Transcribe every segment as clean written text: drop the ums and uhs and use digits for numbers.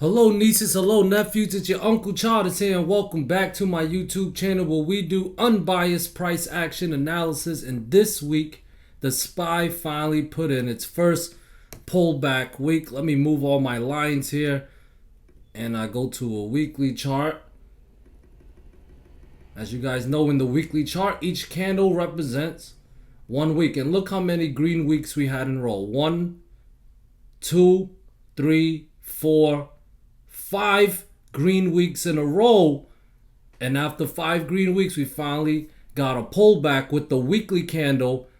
Hello nieces, hello nephews, it's your Uncle Charles here and welcome back to my YouTube channel where we do unbiased price action analysis. And this week, the SPY finally put in its first pullback week. Let me move all my lines here and I go to a weekly chart. As you guys know, in the weekly chart, each candle represents 1 week. And look how many green weeks we had in a row. 1, 2, 3, 4, 5 green weeks in a row. And after 5 green weeks, we finally got a pullback with the weekly candle,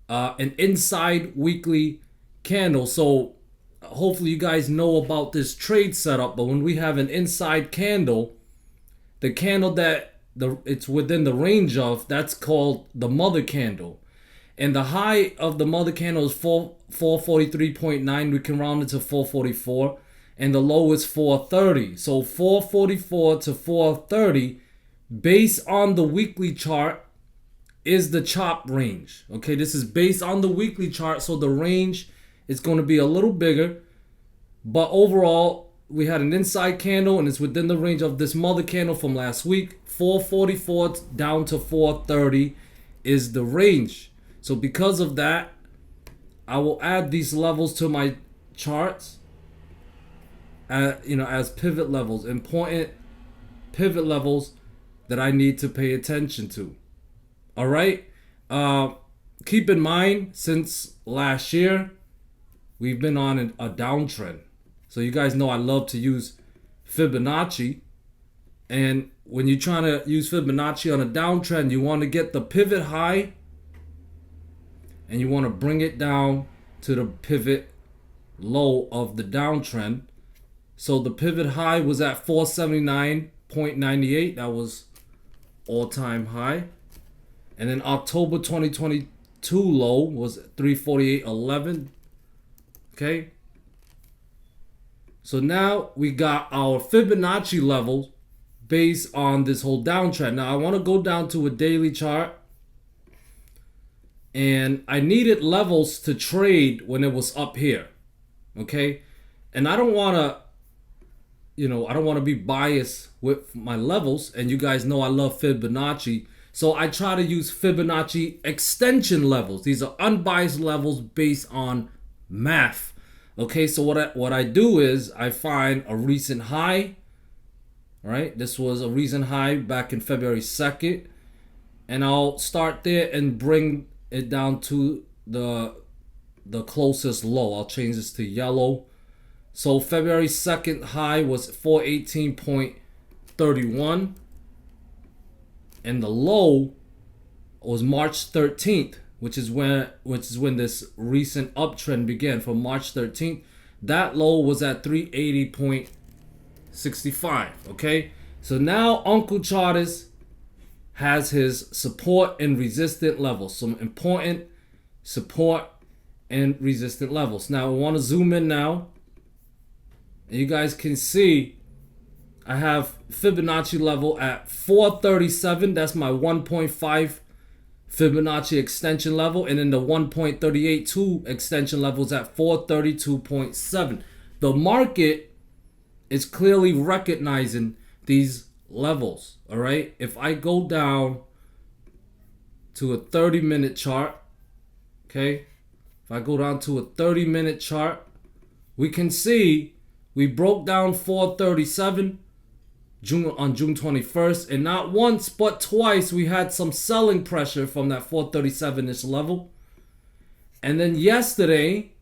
an inside weekly candle. So hopefully you guys know about this trade setup. But when we have an inside candle, the candle that it's within the range of, that's called the mother candle. And the high of the mother candle is 443.9. We can round it to 444. And the low is 430. So 444 to 430, based on the weekly chart, is the chop range. Okay, this is based on the weekly chart, so the range is going to be a little bigger. But overall, we had an inside candle, and it's within the range of this mother candle from last week. 444 down to 430 is the range. So because of that, I will add these levels to my charts. As pivot levels, important pivot levels that I need to pay attention to. All right. Keep in mind, since last year, we've been on a downtrend. So you guys know I love to use Fibonacci. And when you're trying to use Fibonacci on a downtrend, you want to get the pivot high and you want to bring it down to the pivot low of the downtrend. So the pivot high was at 479.98. That was all-time high. And then October 2022 low was 348.11. Okay. So now we got our Fibonacci levels based on this whole downtrend. Now I want to go down to a daily chart. And I needed levels to trade when it was up here. Okay. And I don't want to be biased with my levels, and you guys know I love Fibonacci. So I try to use Fibonacci extension levels. These are unbiased levels based on math. Okay, so what I do is I find a recent high. Right? This was a recent high back in February 2nd. And I'll start there and bring it down to the closest low. I'll change this to yellow. So February 2nd high was 418.31. And the low was March 13th, which is when this recent uptrend began. From March 13th, that low was at 380.65. Okay, so now Uncle Charles has his support and resistant levels. Some important support and resistant levels. Now I want to zoom in now. And you guys can see I have Fibonacci level at 437. That's my 1.5 Fibonacci extension level. And then the 1.382 extension levels at 432.7. The market is clearly recognizing these levels. All right. If I go down to a 30-minute chart, okay. If I go down to a 30-minute chart, we can see we broke down 437 on June 21st, and not once but twice we had some selling pressure from that 437-ish level. And then yesterday,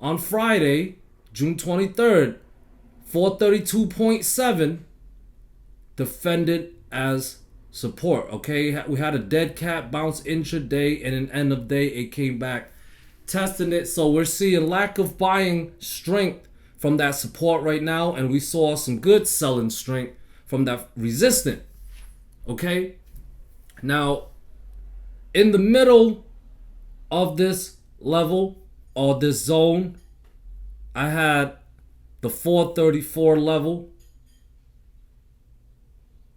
on Friday, June 23rd, 432.7 defended as support. Okay, we had a dead cat bounce intraday, and an end of day it came back testing it. So we're seeing lack of buying strength from that support right now, and we saw some good selling strength from that resistant. Okay, now in the middle of this level or this zone, I had the 434 level.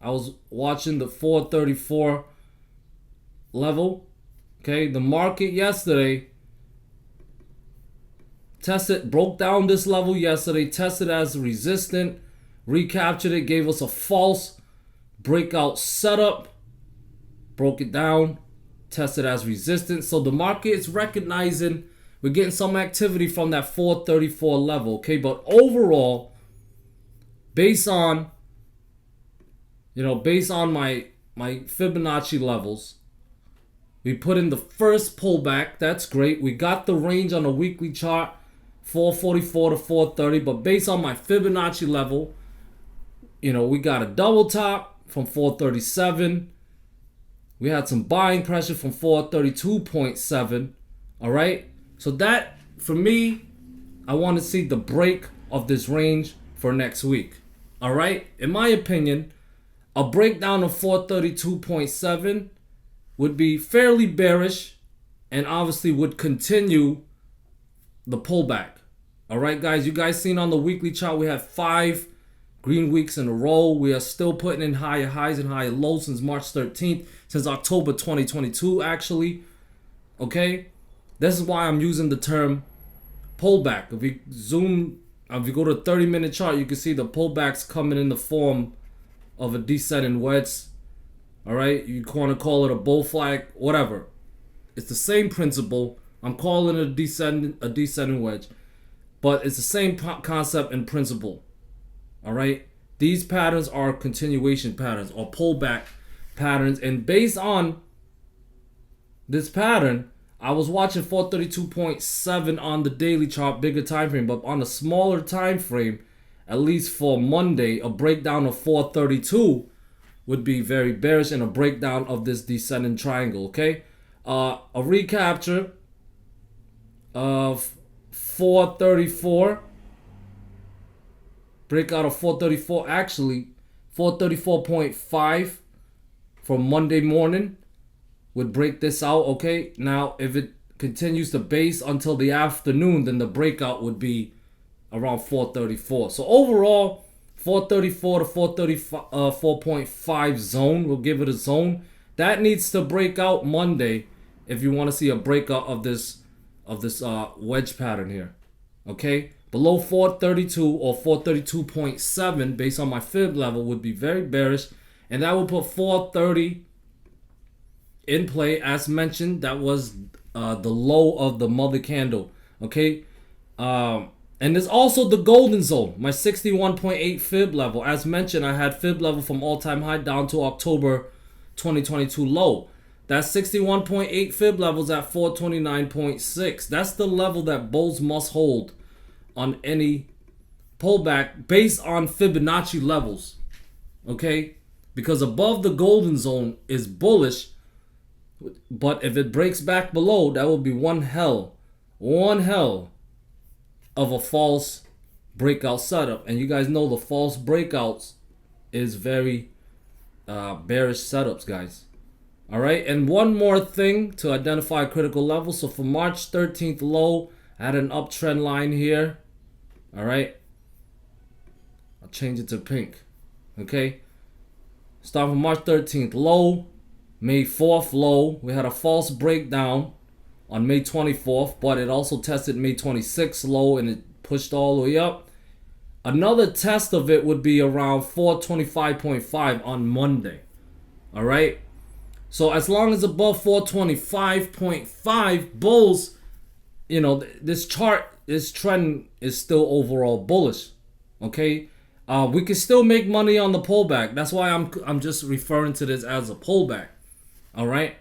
I was watching the 434 level. Okay, the market yesterday tested, broke down this level yesterday, tested as resistant, recaptured it, gave us a false breakout setup, broke it down, tested as resistance. So the market is recognizing we're getting some activity from that 434 level, okay? But overall, based on my Fibonacci levels, we put in the first pullback. That's great. We got the range on a weekly chart, 444 to 430. But based on my Fibonacci level, we got a double top from 437. We had some buying pressure from 432.7. All right. So that, for me, I want to see the break of this range for next week. All right. In my opinion, a breakdown of 432.7 would be fairly bearish and obviously would continue the pullback. All right, guys. You guys seen on the weekly chart, we had 5 green weeks in a row. We are still putting in higher highs and higher lows since March 13th, since October 2022, actually. Okay. This is why I'm using the term pullback. If we go to a 30-minute chart, you can see the pullbacks coming in the form of a descending wedge. All right, you want to call it a bull flag, whatever. It's the same principle. I'm calling it a descending wedge, but it's the same concept and principle. All right, these patterns are continuation patterns or pullback patterns, and based on this pattern, I was watching 432.7 on the daily chart, bigger time frame, but on a smaller time frame, at least for Monday, a breakdown of 432 would be very bearish, and a breakdown of this descending triangle. Okay, a recapture of 434, breakout of 434, actually 434.5 from Monday morning would break this out. Okay, now if it continues to base until the afternoon, then the breakout would be around 434. So overall, 434 to 434.5 zone, we'll give it a zone. That needs to break out Monday if you want to see a breakout of this wedge pattern here. Okay, below 432 or 432.7 based on my fib level would be very bearish, and that will put 430 in play. As mentioned, that was the low of the mother candle. Okay, and there's also the golden zone, my 61.8 fib level. As mentioned, I had fib level from all-time high down to October 2022 low. That 61.8 fib levels at 429.6. That's the level that bulls must hold on any pullback based on Fibonacci levels. Okay, because above the golden zone is bullish, but if it breaks back below, that will be one hell of a false breakout setup. And you guys know the false breakouts is very bearish setups, guys. All right, and one more thing to identify a critical level. So for March 13th low, I had an uptrend line here. All right, I'll change it to pink. Okay, start from March 13th low, May 4th low. We had a false breakdown on May 24th, but it also tested May 26th low, and it pushed all the way up. Another test of it would be around 425.5 on Monday. All right, so as long as above 425.5, bulls, this trend is still overall bullish. Okay, we can still make money on the pullback. That's why I'm just referring to this as a pullback. All right,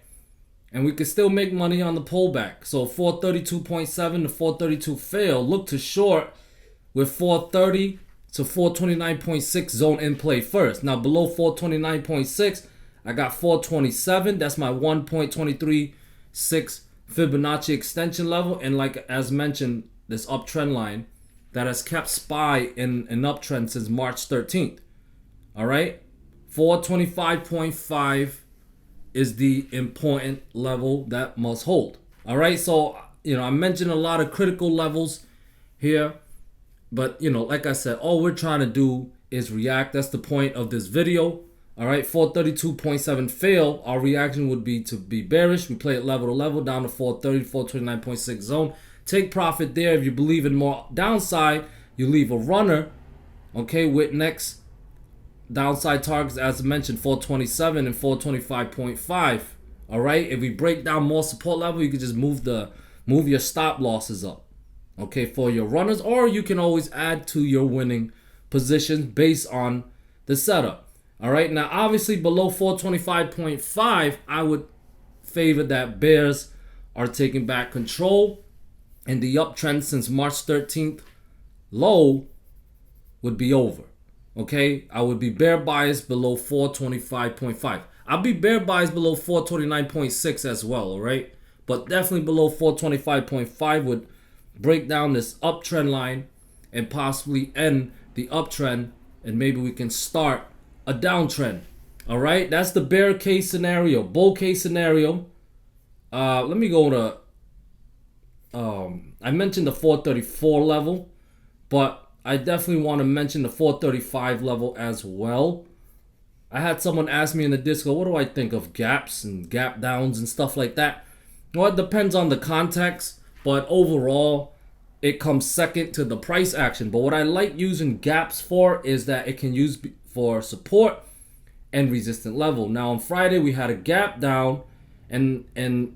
and we can still make money on the pullback. So 432.7 to 432 fail. Look to short with 430 to 429.6 zone in play first. Now below 429.6, I got 427. That's my 1.236 Fibonacci extension level. And like as mentioned, this uptrend line that has kept SPY in an uptrend since March 13th. All right, 425.5 is the important level that must hold. All right, so I mentioned a lot of critical levels here, but like I said, all we're trying to do is react. That's the point of this video. All right, 432.7 fail. Our reaction would be to be bearish. We play it level to level down to 430, 429.6 zone. take profit there. If you believe in more downside, you leave a runner, okay, with next downside targets as mentioned, 427 and 425.5. All right, if we break down more support level, you can just move your stop losses up, okay, for your runners, or you can always add to your winning positions based on the setup. All right, now obviously below 425.5, I would favor that bears are taking back control, and the uptrend since March 13th low would be over. Okay, I would be bear biased below 425.5. I'll be bear biased below 429.6 as well, all right? But definitely below 425.5 would break down this uptrend line and possibly end the uptrend, and maybe we can start a downtrend. All right, that's the bear case scenario. Bull case scenario, let me go to I mentioned the 434 level, but I definitely want to mention the 435 level as well. I had someone ask me in the Discord, what do I think of gaps and gap downs and stuff like that? Well, it depends on the context, but overall it comes second to the price action. But what I like using gaps for is that it can use for support and resistant level. Now on Friday we had a gap down, and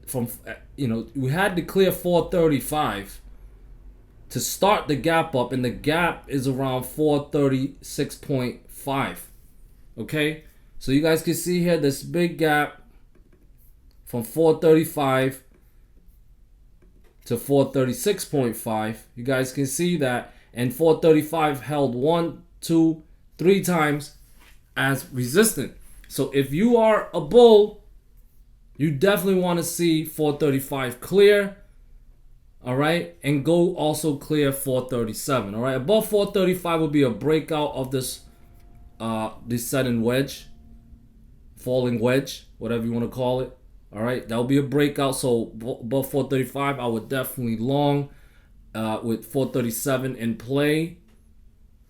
from we had to clear 435 to start the gap up, and the gap is around 436.5. Okay, so you guys can see here this big gap from 435 to 436.5. You guys can see that, and 435 held 1, 2, 3 times as resistant. So if you are a bull, you definitely want to see 435 clear, all right, and go also clear 437. All right, above 435 will be a breakout of this descending wedge, falling wedge, whatever you want to call it. All right, that will be a breakout. So above 435, I would definitely long with 437 in play.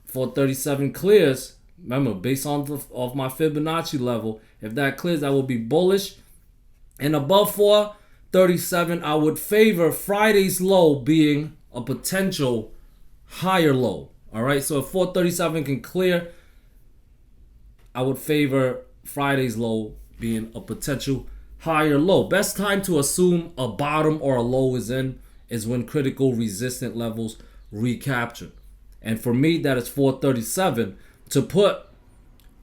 437 clears. Remember, based on of my Fibonacci level, if that clears, I will be bullish. And above 437, I would favor Friday's low being a potential higher low. All right, so if 437 can clear, I would favor Friday's low being a potential higher low. Best time to assume a bottom or a low is in is when critical resistant levels recapture. And for me, that is 437. To put,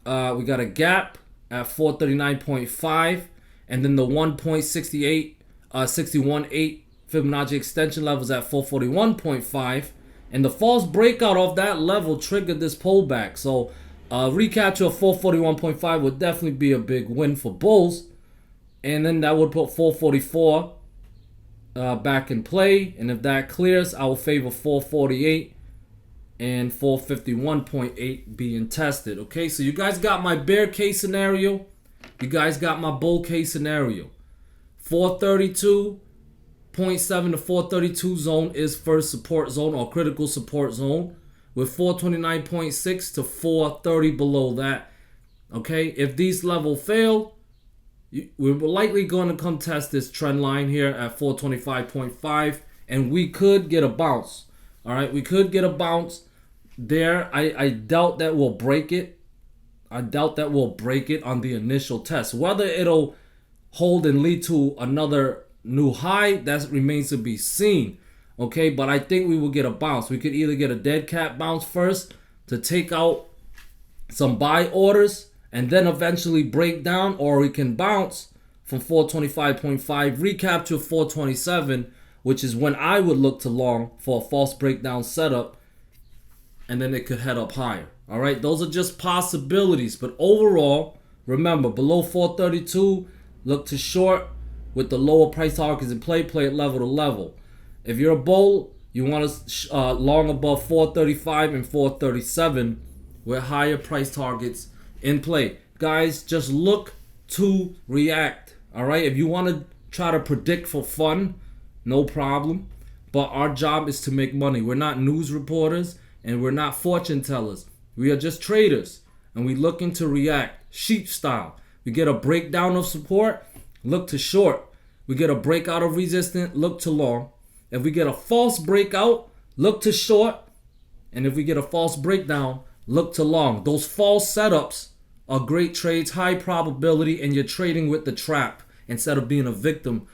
we got a gap at 439.5, and then the 1.68, 61.8 Fibonacci extension levels at 441.5, and the false breakout of that level triggered this pullback. So recapture of 441.5 would definitely be a big win for bulls, and then that would put 444 back in play. And if that clears, I will favor 448 and 451.8 being tested. Okay, so you guys got my bear case scenario, you guys got my bull case scenario. 432.7 to 432 zone is first support zone or critical support zone, with 429.6 to 430 below that. Okay, if these levels fail, we're likely going to come test this trend line here at 425.5, and we could get a bounce. All right, we could get a bounce there. I doubt that we'll break it. I doubt that we'll break it on the initial test. Whether it'll hold and lead to another new high, that remains to be seen. Okay, but I think we will get a bounce. We could either get a dead cat bounce first to take out some buy orders and then eventually break down, or we can bounce from 425.5, recapture 427, which is when I would look to long for a false breakdown setup, and then it could head up higher. All right, those are just possibilities, but overall, remember, below 432, look to short with the lower price targets in play. Play it level to level. If you're a bull, you want to long above 435 and 437 with higher price targets in play. Guys, just look to react. All right, if you want to try to predict for fun, no problem, but our job is to make money. We're not news reporters and we're not fortune tellers. We are just traders, and we looking to react sheep style. We get a breakdown of support, look to short. We get a breakout of resistance, look to long. If we get a false breakout, look to short. And if we get a false breakdown, look to long. Those false setups are great trades, high probability, and you're trading with the trap instead of being a victim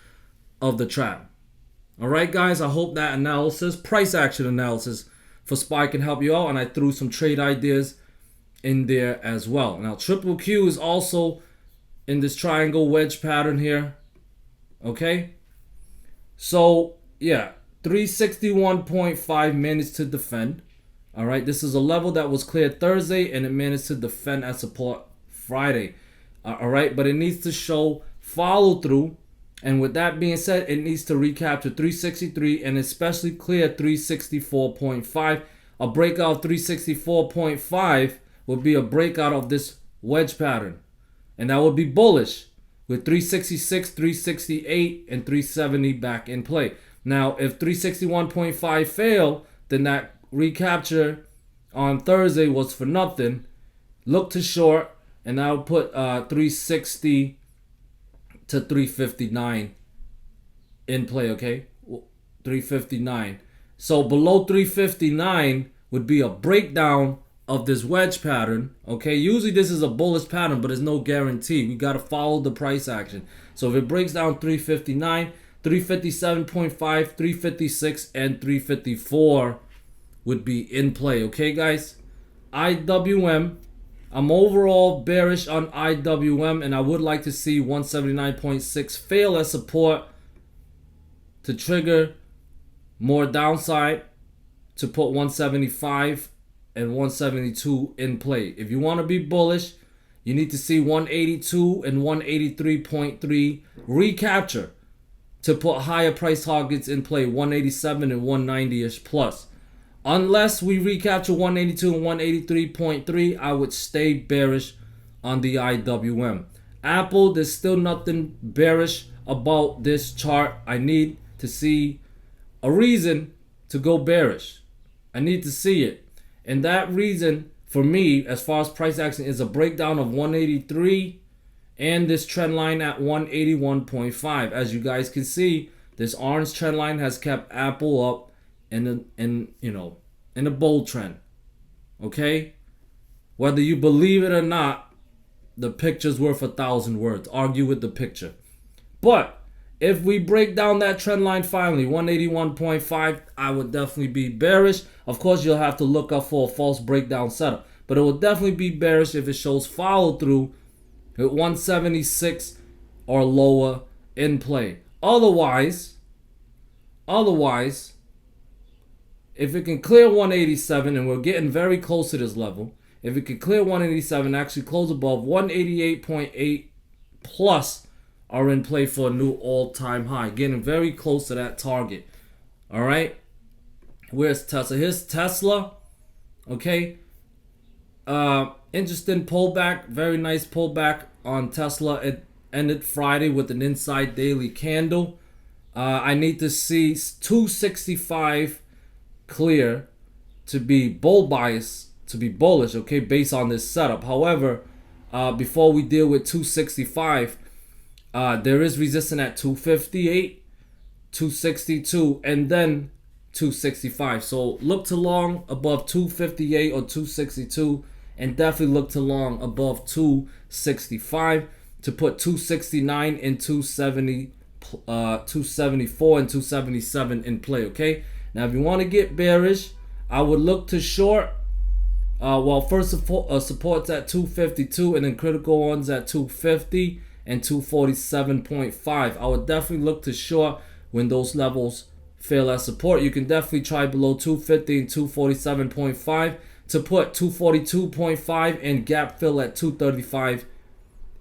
of the trap. All right, guys, I hope that analysis, price action analysis for SPY can help you out. And I threw some trade ideas in there as well. Now, QQQ is also in this triangle wedge pattern here. Okay. So, yeah, 361.5 managed to defend. All right, this is a level that was cleared Thursday, and it managed to defend at support Friday. All right, but it needs to show follow through. And with that being said, it needs to recapture 363 and especially clear 364.5. A breakout of 364.5 would be a breakout of this wedge pattern. And that would be bullish with 366, 368, and 370 back in play. Now, if 361.5 fail, then that recapture on Thursday was for nothing. Look to short, and I'll put 360 to 359 in play, okay? 359. So below 359 would be a breakdown of this wedge pattern, okay? Usually this is a bullish pattern, but there's no guarantee. We got to follow the price action. So if it breaks down 359, 357.5, 356, and 354 would be in play, okay, guys? IWM, I'm overall bearish on IWM, and I would like to see 179.6 fail as support to trigger more downside to put 175 and 172 in play. If you want to be bullish, you need to see 182 and 183.3 recapture to put higher price targets in play, 187 and 190-ish plus. Unless we recapture 182 and 183.3, I would stay bearish on the IWM. Apple, there's still nothing bearish about this chart. I need to see a reason to go bearish. I need to see it. And that reason for me, as far as price action, is a breakdown of 183 and this trend line at 181.5. As you guys can see, this orange trend line has kept Apple up in a bull trend. Okay? Whether you believe it or not, the picture's worth 1,000 words. Argue with the picture. But if we break down that trend line finally, 181.5, I would definitely be bearish. Of course, you'll have to look up for a false breakdown setup. But it will definitely be bearish if it shows follow through with 176 or lower in play. Otherwise, if it can clear 187, and we're getting very close to this level, if it can clear 187, actually close above 188.8 plus are in play for a new all-time high. Getting very close to that target. All right? Where's Tesla? Here's Tesla. Okay? Interesting pullback. Very nice pullback on Tesla. It ended Friday with an inside daily candle. I need to see 265 clear to be bull bias, to be bullish, okay, based on this setup. However, before we deal with 265, there is resistance at 258, 262, and then 265. So look to long above 258 or 262, and definitely look to long above 265 to put 269 and 270, 274 and 277 in play, okay? Now, if you want to get bearish, I would look to short. First support's at 252, and then critical ones at 250 and 247.5. I would definitely look to short when those levels fail as support. You can definitely try below 250 and 247.5 to put 242.5 and gap fill at 235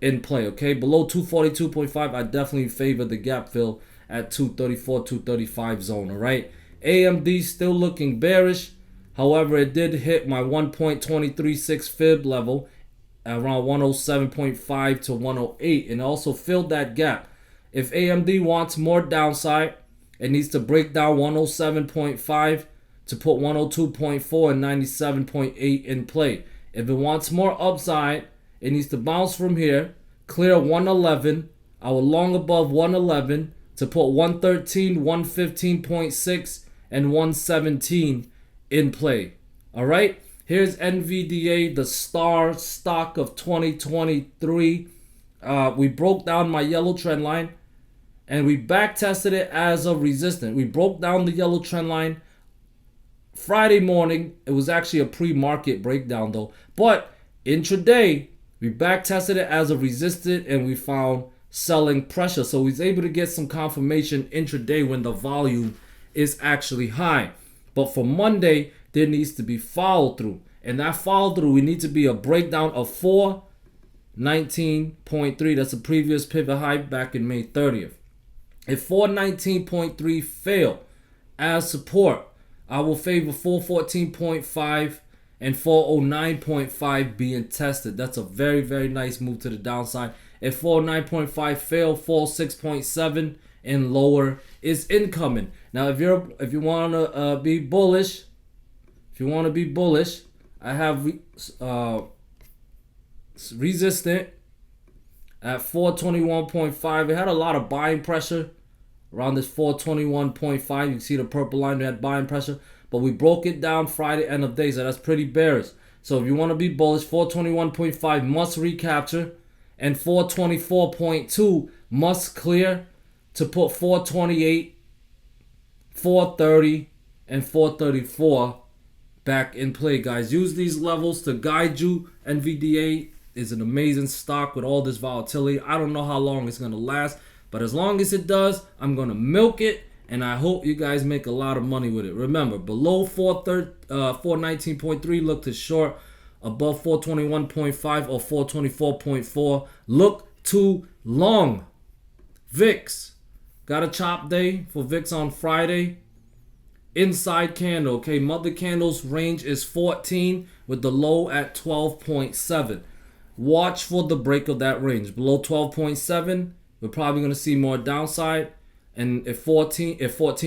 in play, okay? Below 242.5, I definitely favor the gap fill at 234, 235 zone, all right? AMD still looking bearish. However, it did hit my 1.236 fib level around 107.5 to 108 and also filled that gap. If AMD wants more downside, it needs to break down 107.5 to put 102.4 and 97.8 in play. If it wants more upside, it needs to bounce from here, clear 111, I will long above 111 to put 113, 115.6, and 117 in play. All right, here's NVDA, the star stock of 2023. We broke down my yellow trend line and we back tested it as a resistance. We broke down the yellow trend line Friday morning. It was actually a pre-market breakdown though, but intraday we back tested it as a resistance and we found selling pressure. So he's able to get some confirmation intraday when the volume is actually high. But for Monday, there needs to be follow through, and that follow through, we need to be a breakdown of 419.3. That's a previous pivot high back in May 30th. If 419.3 fail as support, I will favor 414.5 and 409.5 being tested. That's a very, very nice move to the downside. If 409.5 fail, 406.7 and lower is incoming. Now, if you want to be bullish, I have resistant at 421.5. It had a lot of buying pressure around this 421.5. You can see the purple line, we had buying pressure, but we broke it down Friday end of day, so that's pretty bearish. So if you want to be bullish, 421.5 must recapture, and 424.2 must clear to put 428, 430, and 434 back in play, guys. Use these levels to guide you. NVDA is an amazing stock with all this volatility. I don't know how long it's going to last, but as long as it does, I'm going to milk it, and I hope you guys make a lot of money with it. Remember, below 419.3, look to short. Above 421.5 or 424.4, look to long. VIX. Got a chop day for VIX on Friday. Inside candle, okay, mother candle's range is 14 with the low at 12.7. Watch for the break of that range. Below 12.7, we're probably going to see more downside. And if 14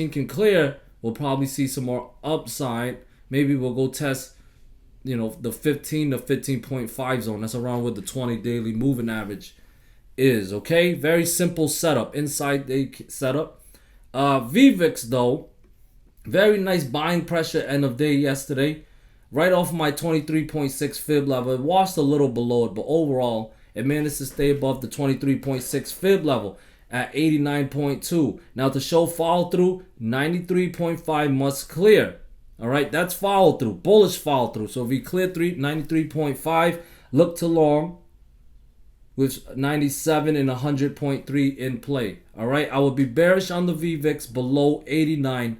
can clear, we'll probably see some more upside. Maybe we'll go test, the 15 to 15.5 zone. That's around where the 20 daily moving average is, okay? Very simple setup, inside day setup. VVIX though, very nice buying pressure end of day yesterday. Right off my 23.6 fib level. It washed a little below it, but overall, it managed to stay above the 23.6 fib level at 89.2. Now to show follow through, 93.5 must clear. All right, that's follow through, bullish follow through. So if we clear 93.5, look to long with 97 and 100.3 in play. All right, I will be bearish on the VVIX below 89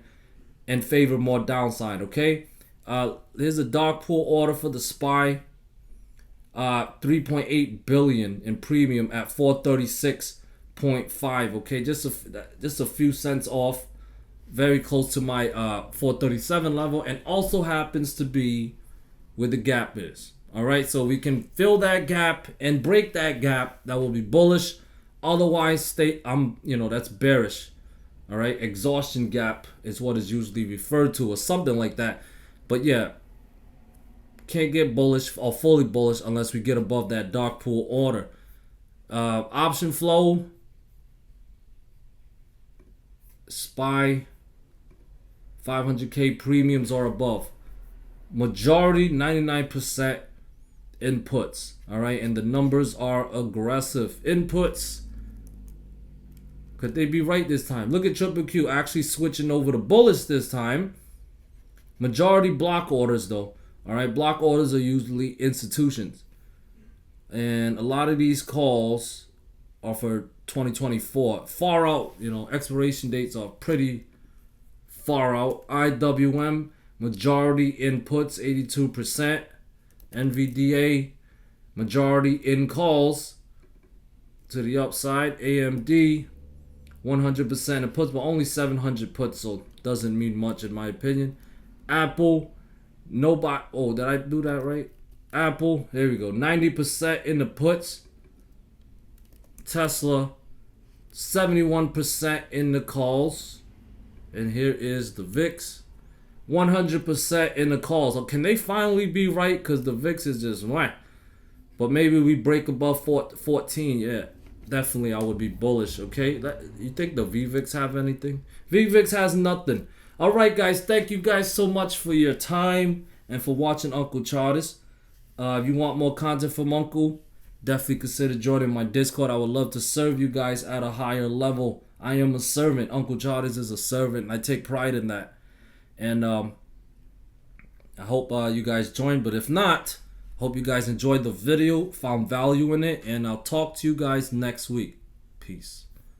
and favor more downside. Okay, here's a dark pool order for the SPY. 3.8 billion in premium at 436.5. Okay, just a few cents off. Very close to my 437 level, and also happens to be where the gap is. All right, so we can fill that gap and break that gap. That will be bullish. Otherwise, that's bearish. All right, exhaustion gap is what is usually referred to, or something like that. But yeah, can't get bullish or fully bullish unless we get above that dark pool order. Option flow, SPY. 500K premiums or above. Majority, 99% inputs. All right, and the numbers are aggressive. Inputs. Could they be right this time? Look at QQQ actually switching over to bullish this time. Majority block orders though. All right, block orders are usually institutions. And a lot of these calls are for 2024. Far out, expiration dates are pretty far out. IWM, majority inputs, 82%. NVDA, majority in calls to the upside. AMD, 100% of puts, but only 700 puts, so doesn't mean much in my opinion. Apple, nobody. Oh, did I do that right? Apple, there we go. 90% in the puts. Tesla, 71% in the calls. And here is the VIX, 100% in the calls. So can they finally be right? Because the VIX is just whack. But maybe we break above 14. Yeah, definitely I would be bullish. Okay, you think the VVIX have anything? VVIX has nothing. All right, guys. Thank you guys so much for your time and for watching Uncle Charters. If you want more content from Uncle, definitely consider joining my Discord. I would love to serve you guys at a higher level. I am a servant. Uncle Charters is a servant, and I take pride in that. And I hope you guys join. But if not, hope you guys enjoyed the video, found value in it, and I'll talk to you guys next week. Peace.